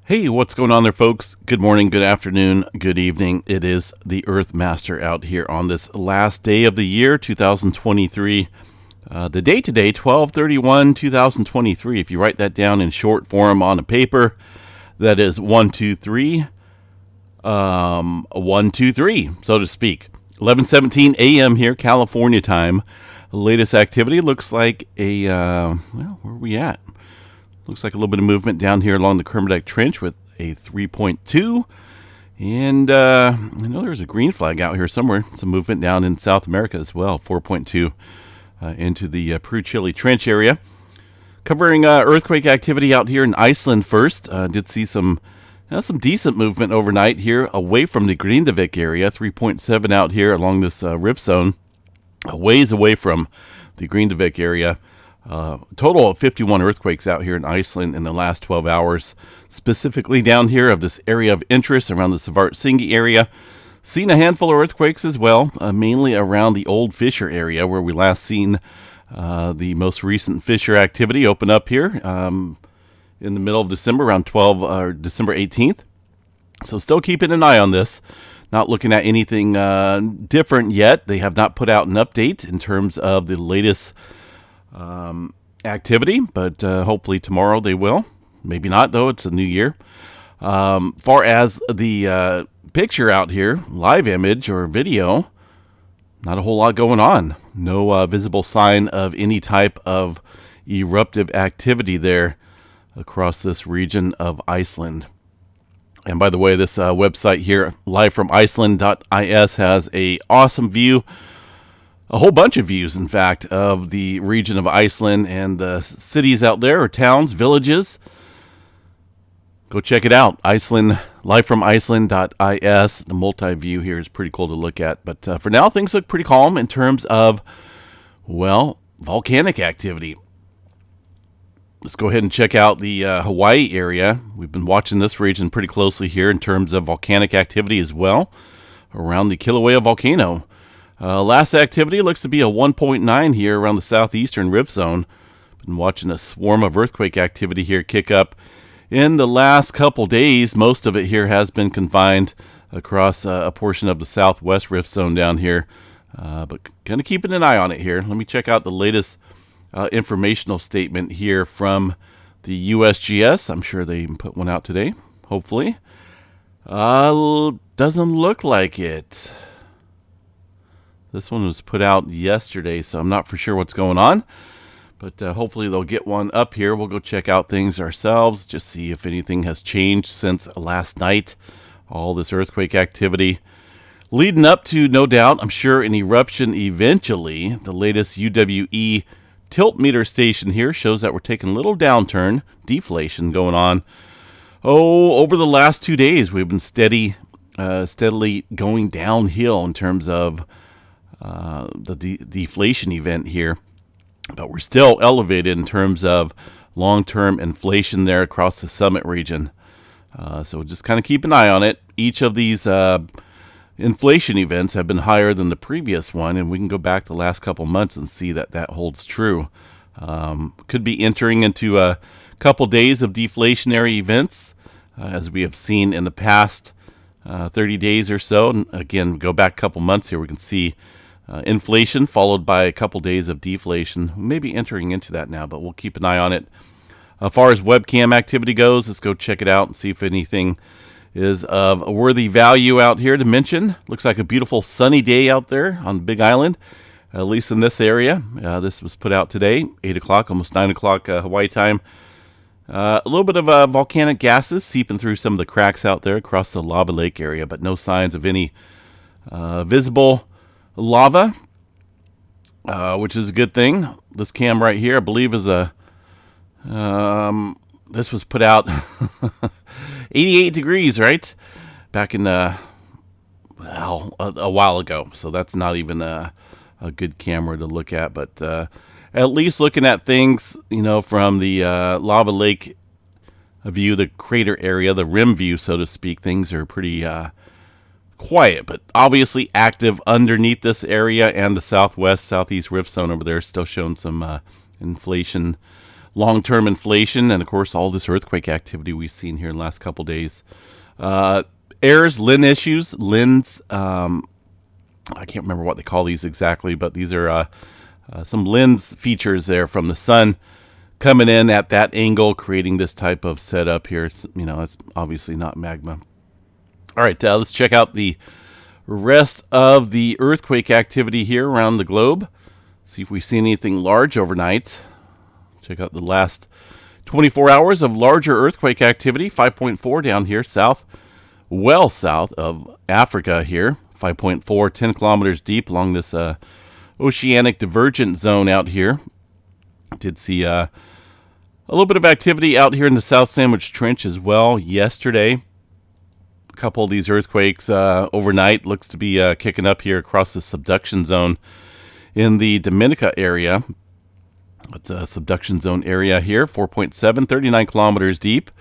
Hey, what's going on there, folks? Good morning, good afternoon, good evening. It is the Earth Master out here on this last day of the year, 2023. The date today, 12/31/2023. If you write that down in short form on a paper, that is 123, 123, so to speak. 11:17 a.m. here, California time. The latest activity looks like where are we at? Looks like a little bit of movement down here along the Kermadec Trench with a 3.2. And I know there's a green flag out here somewhere. Some movement down in South America as well, 4.2 into the Peru-Chile Trench area. Covering earthquake activity out here in Iceland first. Did see some decent movement overnight here away from the Grindavik area. 3.7 out here along this rift zone. A ways away from the Grindavik area. Total of 51 earthquakes out here in Iceland in the last 12 hours, specifically down here of this area of interest around the Svartsengi area. Seen a handful of earthquakes as well, mainly around the old fissure area where we last seen the most recent fissure activity open up here in the middle of December, around December 18th. So still keeping an eye on this. Not looking at anything different yet. They have not put out an update in terms of the latest activity, but hopefully tomorrow they will. Maybe not, though. It's a new year. Far as the picture out here, live image or video, not a whole lot going on. No visible sign of any type of eruptive activity there across this region of Iceland. And by the way, this website here, livefromiceland.is, has a awesome view. A whole bunch of views, in fact, of the region of Iceland and the cities out there, or towns, villages. Go check it out. Iceland, livefromiceland.is. The multi-view here is pretty cool to look at. But for now, things look pretty calm in terms of, well, volcanic activity. Let's go ahead and check out the Hawaii area. We've been watching this region pretty closely here in terms of volcanic activity as well, around the Kilauea volcano. Last activity looks to be a 1.9 here around the southeastern rift zone. Been watching a swarm of earthquake activity here kick up in the last couple days. Most of it here has been confined across a portion of the southwest rift zone down here. But kind of keeping an eye on it here. Let me check out the latest informational statement here from the USGS. I'm sure they put one out today, hopefully. Doesn't look like it. This one was put out yesterday, so I'm not for sure what's going on. But hopefully they'll get one up here. We'll go check out things ourselves, just see if anything has changed since last night. All this earthquake activity leading up to, no doubt, I'm sure, an eruption eventually. The latest UWE tilt meter station here shows that we're taking a little downturn, deflation going on. Over the last 2 days, we've been steadily going downhill in terms of the deflation event here, but we're still elevated in terms of long-term inflation there across the summit region. So just kind of keep an eye on it. Each of these inflation events have been higher than the previous one, and we can go back the last couple months and see that that holds true. Could be entering into a couple days of deflationary events, as we have seen in the past 30 days or so. And again, go back a couple months here, we can see inflation followed by a couple days of deflation. Maybe entering into that now, but we'll keep an eye on it. As far as webcam activity goes, let's go check it out and see if anything is of a worthy value out here to mention. Looks like a beautiful sunny day out there on Big Island, at least in this area. This was put out today, 8 o'clock, almost 9 o'clock Hawaii time. A little bit of volcanic gases seeping through some of the cracks out there across the lava lake area, but no signs of any visible lava, which is a good thing. This cam right here, I believe, is this was put out 88 degrees, right? Back in, a while ago. So that's not even a good camera to look at. But at least looking at things, from the lava lake view, the crater area, the rim view, so to speak, things are pretty quiet, but obviously active underneath this area, and the southwest, southeast rift zone over there still showing some inflation long-term inflation, and of course all this earthquake activity we've seen here in the last couple days. Errors, Lin issues, Lin's, I can't remember what they call these exactly, but these are some lens features there from the sun coming in at that angle, creating this type of setup here. It's, it's obviously not magma. All right, let's check out the rest of the earthquake activity here around the globe. See if we've seen anything large overnight. Check out the last 24 hours of larger earthquake activity. 5.4 down here south, well south of Africa here. 5.4, 10 kilometers deep along this oceanic divergent zone out here. Did see a little bit of activity out here in the South Sandwich Trench as well yesterday. A couple of these earthquakes overnight looks to be kicking up here across the subduction zone in the Dominica area. It's a subduction zone area here, 4.7, 39 kilometers deep.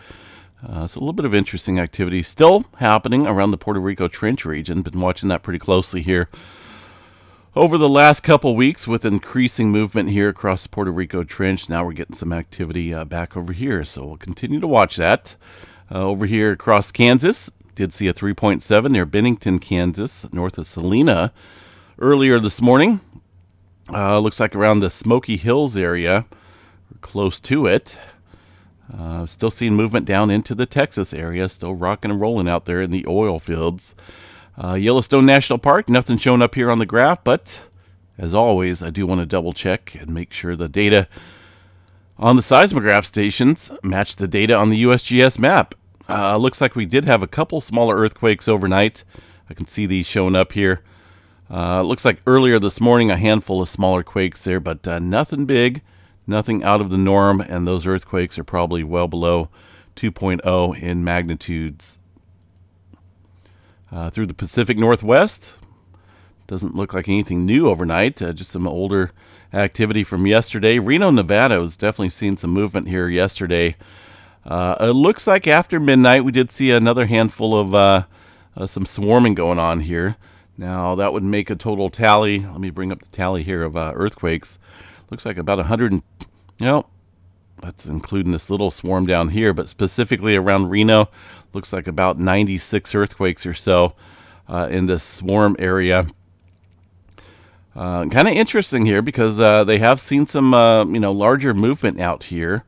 So a little bit of interesting activity still happening around the Puerto Rico Trench region. Been watching that pretty closely here over the last couple weeks with increasing movement here across the Puerto Rico Trench. Now we're getting some activity back over here, so we'll continue to watch that. Over here across Kansas, did see a 3.7 near Bennington, Kansas, north of Salina earlier this morning. Looks like around the Smoky Hills area, or close to it. Still seeing movement down into the Texas area, still rocking and rolling out there in the oil fields. Yellowstone National Park, nothing showing up here on the graph, but as always, I do want to double check and make sure the data on the seismograph stations match the data on the USGS map. Looks like we did have a couple smaller earthquakes overnight. I can see these showing up here. Looks like earlier this morning a handful of smaller quakes there, but nothing big, nothing out of the norm, and those earthquakes are probably well below 2.0 in magnitudes. Through the Pacific Northwest, doesn't look like anything new overnight, just some older activity from yesterday. Reno, Nevada was definitely seeing some movement here yesterday. It looks like after midnight we did see another handful of some swarming going on here. Now that would make a total tally. Let me bring up the tally here of earthquakes. Looks like about 100, that's including this little swarm down here, but specifically around Reno, looks like about 96 earthquakes or so in this swarm area. Kind of interesting here because they have seen some, larger movement out here.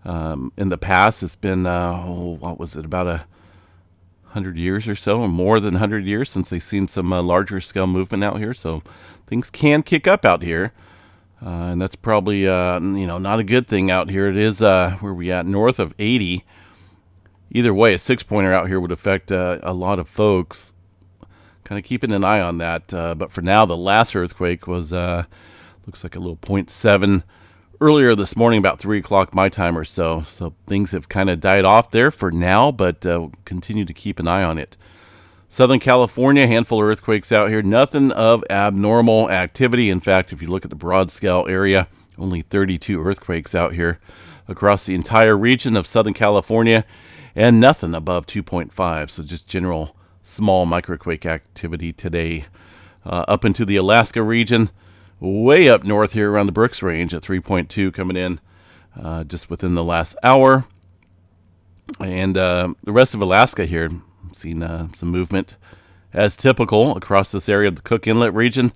In the past, it's been, what was it, about 100 years or so, or more than 100 years since they've seen some larger scale movement out here. So things can kick up out here. And that's probably, not a good thing out here. It is, where we at, north of 80. Either way, a 6-pointer out here would affect a lot of folks. Kind of keeping an eye on that. But for now, the last earthquake was, looks like a little 0.7 earlier this morning, about 3 o'clock my time or so. So things have kind of died off there for now, but continue to keep an eye on it. Southern California, handful of earthquakes out here. Nothing of abnormal activity. In fact, if you look at the broad scale area, only 32 earthquakes out here across the entire region of Southern California, and nothing above 2.5. So just general small microquake activity today. Up into the Alaska region, way up north here around the Brooks Range at 3.2 coming in just within the last hour. And the rest of Alaska here, seen some movement as typical across this area of the Cook Inlet region,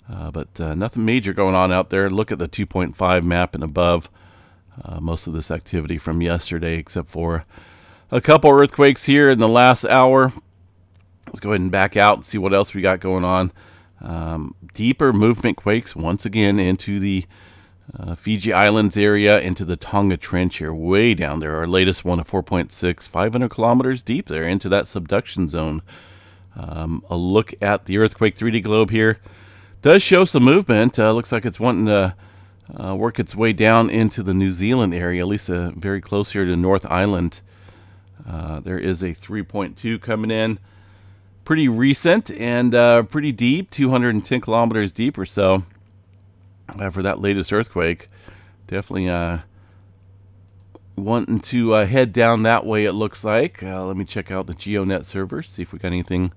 but nothing major going on out there. Look at the 2.5 map and above. Most of this activity from yesterday, except for a couple earthquakes here in the last hour. Let's go ahead and back out and see what else we got going on. Deeper movement quakes once again into the Fiji Islands area, into the Tonga Trench here, way down there. Our latest one of 4.6, 500 kilometers deep there into that subduction zone. A look at the earthquake 3D globe here does show some movement. Looks like it's wanting to work its way down into the New Zealand area, at least very close here to North Island. There is a 3.2 coming in. Pretty recent and pretty deep, 210 kilometers deep or so. For that latest earthquake, definitely wanting to head down that way, it looks like. Let me check out the GeoNet server, see if we got anything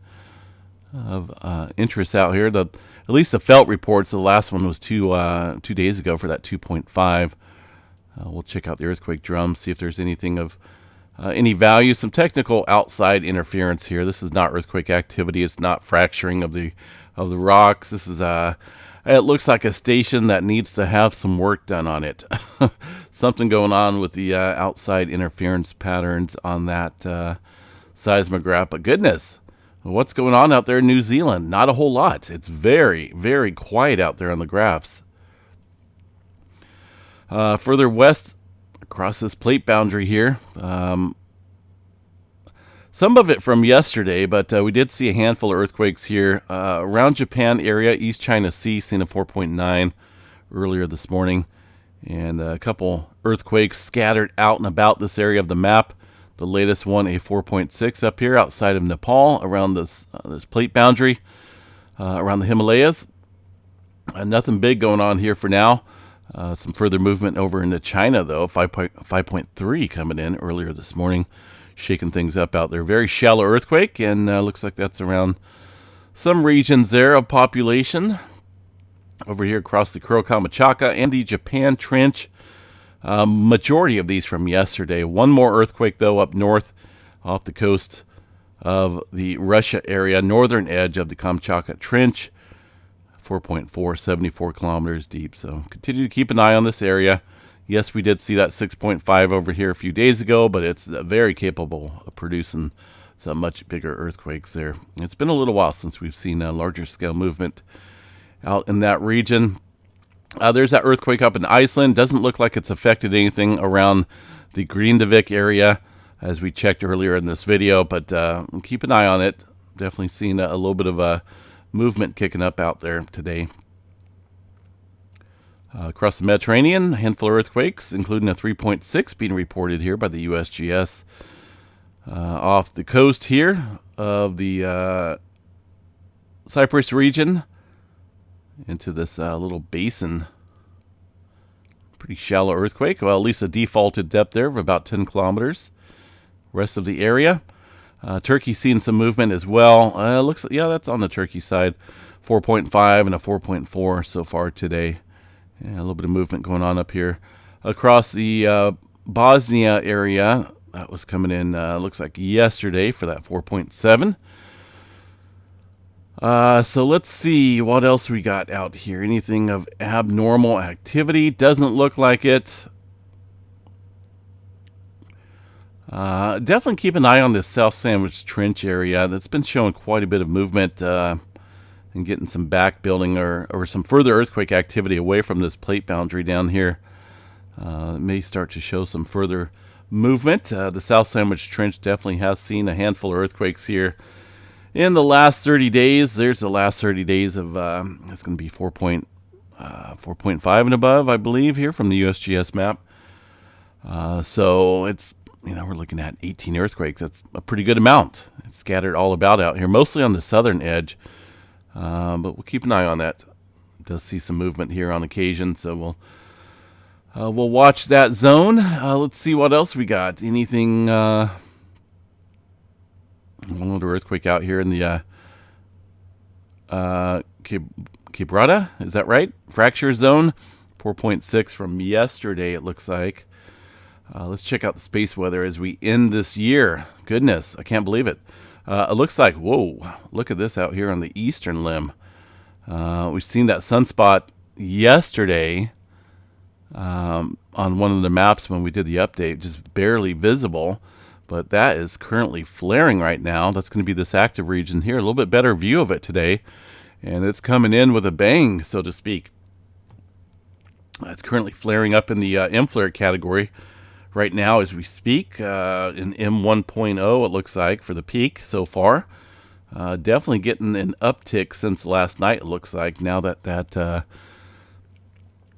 of interest out here. At least the felt reports, the last one was two days ago for that 2.5. We'll check out the earthquake drum, see if there's anything of any value. Some technical outside interference here. This is not earthquake activity. It's not fracturing of the rocks. This is it looks like a station that needs to have some work done on it. Something going on with the outside interference patterns on that seismograph. But goodness, what's going on out there in New Zealand? Not a whole lot. It's very, very quiet out there on the graphs. Further west, across this plate boundary here, some of it from yesterday, but we did see a handful of earthquakes here around Japan area, East China Sea, seen a 4.9 earlier this morning, and a couple earthquakes scattered out and about this area of the map. The latest one, a 4.6 up here outside of Nepal, around this plate boundary, around the Himalayas. Nothing big going on here for now. Some further movement over into China, though. 5.3 coming in earlier this morning, shaking things up out there. Very shallow earthquake, and looks like that's around some regions there of population. Over here across the Kuro-Kamchatka and the Japan Trench. Majority of these from yesterday. One more earthquake, though, up north off the coast of the Russia area, northern edge of the Kamchatka Trench. 4.4, 74 kilometers deep. So continue to keep an eye on this area. Yes, we did see that 6.5 over here a few days ago, but it's very capable of producing some much bigger earthquakes there. It's been a little while since we've seen a larger scale movement out in that region. There's that earthquake up in Iceland. Doesn't look like it's affected anything around the Grindavik area, as we checked earlier in this video, but keep an eye on it. Definitely seen a little bit of a movement kicking up out there today. Across the Mediterranean, a handful of earthquakes, including a 3.6 being reported here by the USGS. Off the coast here of the Cyprus region into this little basin. Pretty shallow earthquake. Well, at least a defaulted depth there of about 10 kilometers. Rest of the area. Turkey seeing some movement as well. Looks like, yeah, that's on the Turkey side. 4.5 and a 4.4 so far today. Yeah, a little bit of movement going on up here. Across the Bosnia area, that was coming in, looks like yesterday for that 4.7. So let's see what else we got out here. Anything of abnormal activity? Doesn't look like it. Definitely keep an eye on this South Sandwich Trench area. That's been showing quite a bit of movement and getting some back building or some further earthquake activity away from this plate boundary down here. It may start to show some further movement. The South Sandwich Trench definitely has seen a handful of earthquakes here in the last 30 days. There's the last 30 days of, it's going to be 4.5 and above, I believe, here from the USGS map. So it's, we're looking at 18 earthquakes. That's a pretty good amount. It's scattered all about out here, mostly on the southern edge. But we'll keep an eye on that. Does see some movement here on occasion, so we'll watch that zone. Let's see what else we got. Anything? One little earthquake out here in the Quebrada. Is that right? Fracture zone. 4.6 from yesterday. It looks like. Let's check out the space weather as we end this year. Goodness, I can't believe it. It looks like, whoa, look at this out here on the eastern limb. We've seen that sunspot yesterday on one of the maps when we did the update, just barely visible. But that is currently flaring right now. That's going to be this active region here. A little bit better view of it today. And it's coming in with a bang, so to speak. It's currently flaring up in the M-flare category right now as we speak, in M1.0 it looks like for the peak so far. Definitely getting an uptick since last night, it looks like, now that that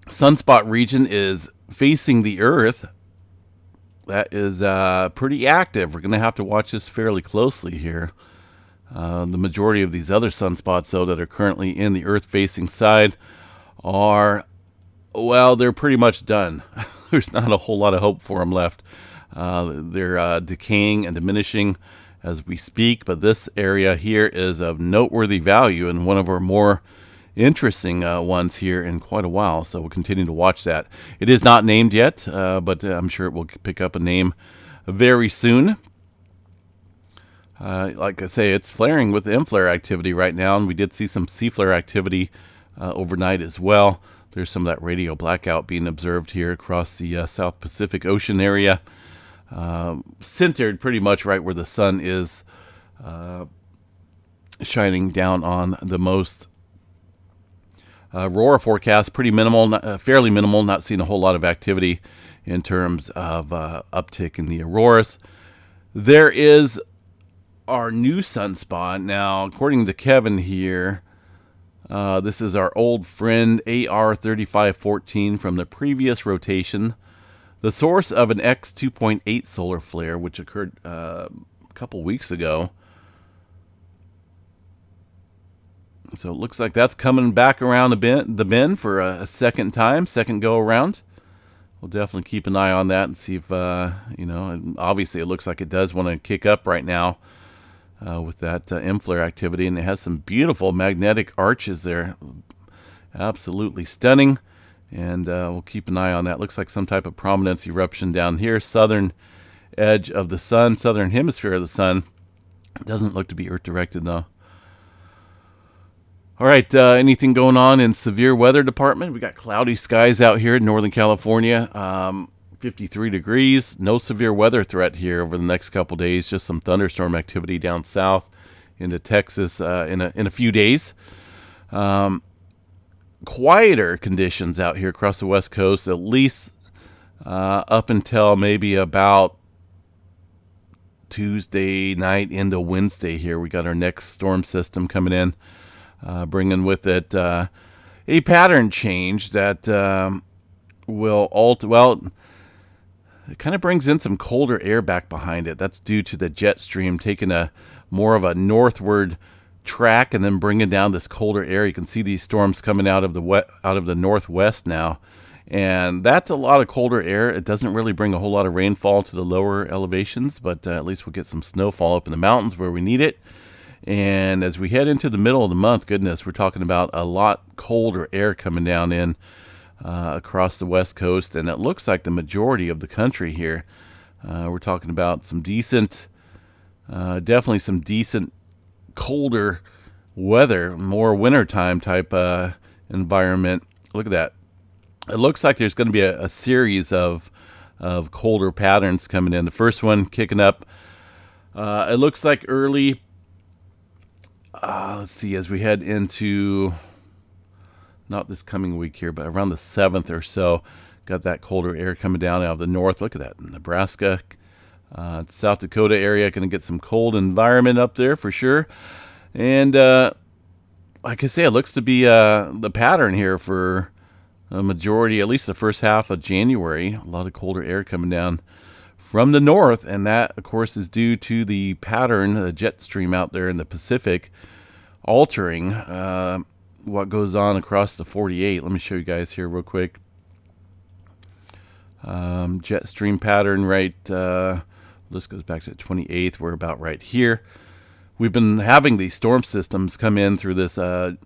sunspot region is facing the Earth. That is pretty active. We're going to have to watch this fairly closely here. The majority of these other sunspots, though, that are currently in the Earth-facing side are, well, they're pretty much done. There's not a whole lot of hope for them left. They're decaying and diminishing as we speak, but this area here is of noteworthy value and one of our more interesting ones here in quite a while. So we'll continue to watch that. It is not named yet, but I'm sure it will pick up a name very soon. Like I say, it's flaring with M-flare activity right now, and we did see some C-flare activity overnight as well. There's some of that radio blackout being observed here across the South Pacific Ocean area, centered pretty much right where the sun is shining down on the most. Aurora forecast, pretty minimal, fairly minimal, not seeing a whole lot of activity in terms of uptick in the auroras. There is our new sunspot. Now, according to Kevin here, this is our old friend AR3514 from the previous rotation, the source of an X2.8 solar flare, which occurred a couple weeks ago. So it looks like that's coming back around the bend for a second go around. We'll definitely keep an eye on that and see if, obviously it looks like it does want to kick up right now with that M-flare activity. And it has some beautiful magnetic arches there. Absolutely stunning. And we'll keep an eye on that. Looks like some type of prominence eruption down here. Southern edge of the sun, southern hemisphere of the sun. It doesn't look to be Earth directed though. All right, anything going on in severe weather department? We got cloudy skies out here in Northern California, 53 degrees. No severe weather threat here over the next couple days. Just some thunderstorm activity down south into Texas in a few days. Quieter conditions out here across the West Coast, at least up until maybe about Tuesday night into Wednesday here. We got our next storm system coming in. Bringing with it a pattern change that will alter. Well, it kind of brings in some colder air back behind it. That's due to the jet stream taking a more of a northward track and then bringing down this colder air. You can see these storms coming out of the northwest now, and that's a lot of colder air. It doesn't really bring a whole lot of rainfall to the lower elevations, but at least we'll get some snowfall up in the mountains where we need it. And as we head into the middle of the month, goodness, we're talking about a lot colder air coming down in across the West Coast. And it looks like the majority of the country here. We're talking about some decent, definitely some decent colder weather, more wintertime type environment. Look at that. It looks like there's going to be a series of colder patterns coming in. The first one kicking up, it looks like early. Let's see, as we head into, not this coming week here, but around the 7th or so, got that colder air coming down out of the north. Look at that, Nebraska, South Dakota area, going to get some cold environment up there for sure. And like I say, it looks to be the pattern here for a majority, at least the first half of January. A lot of colder air coming down from the north, and that, of course, is due to the pattern, the jet stream out there in the Pacific, altering what goes on across the 48. Let me show you guys here real quick. Jet stream pattern, right? This goes back to the 28th. We're about right here. We've been having these storm systems come in through this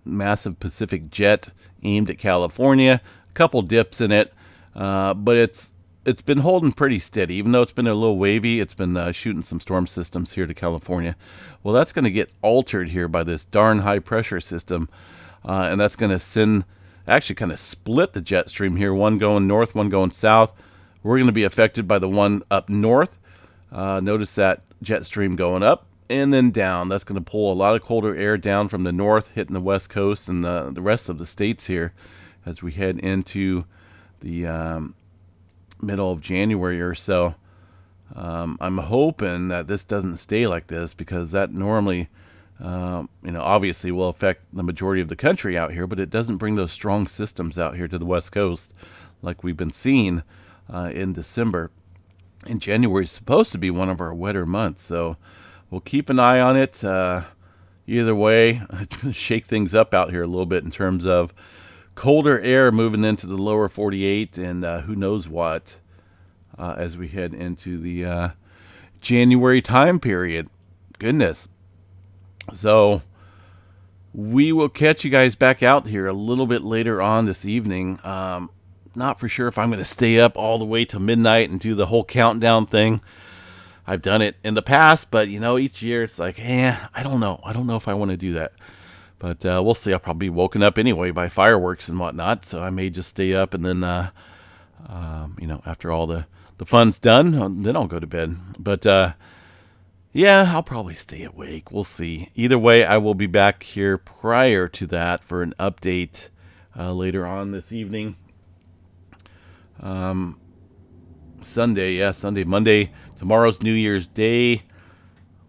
massive Pacific jet aimed at California. A couple dips in it, but it's been holding pretty steady. Even though it's been a little wavy, it's been shooting some storm systems here to California. Well, that's going to get altered here by this darn high pressure system, and that's going to actually kind of split the jet stream here, one going north, one going south. We're going to be affected by the one up north. Notice that jet stream going up and then down. That's going to pull a lot of colder air down from the north, hitting the West Coast and the rest of the states here as we head into the middle of January or so. I'm hoping that this doesn't stay like this, because that normally, obviously will affect the majority of the country out here, but it doesn't bring those strong systems out here to the West Coast like we've been seeing in December. And January is supposed to be one of our wetter months, so we'll keep an eye on it. Either way, shake things up out here a little bit in terms of colder air moving into the lower 48 and who knows what as we head into the January time period. Goodness. So We will catch you guys back out here a little bit later on this evening. Not for sure if I'm going to stay up all the way to midnight and do the whole countdown thing. I've done it in the past, but each year it's like, I don't know. I don't know if I want to do that. But we'll see. I'll probably be woken up anyway by fireworks and whatnot, so I may just stay up and then, after all the fun's done, then I'll go to bed. But yeah, I'll probably stay awake. We'll see. Either way, I will be back here prior to that for an update later on this evening. Sunday, Monday. Tomorrow's New Year's Day. A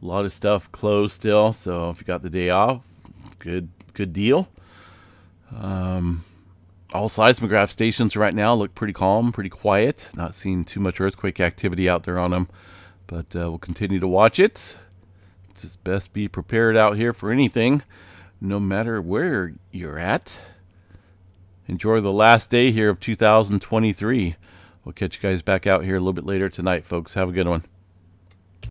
lot of stuff closed still, so if you got the day off, good deal. All seismograph stations right now look pretty calm, pretty quiet. Not seeing too much earthquake activity out there on them, but we'll continue to watch it. Just best be prepared out here for anything, no matter where you're at. Enjoy the last day here of 2023. We'll catch you guys back out here a little bit later tonight, folks. Have a good one.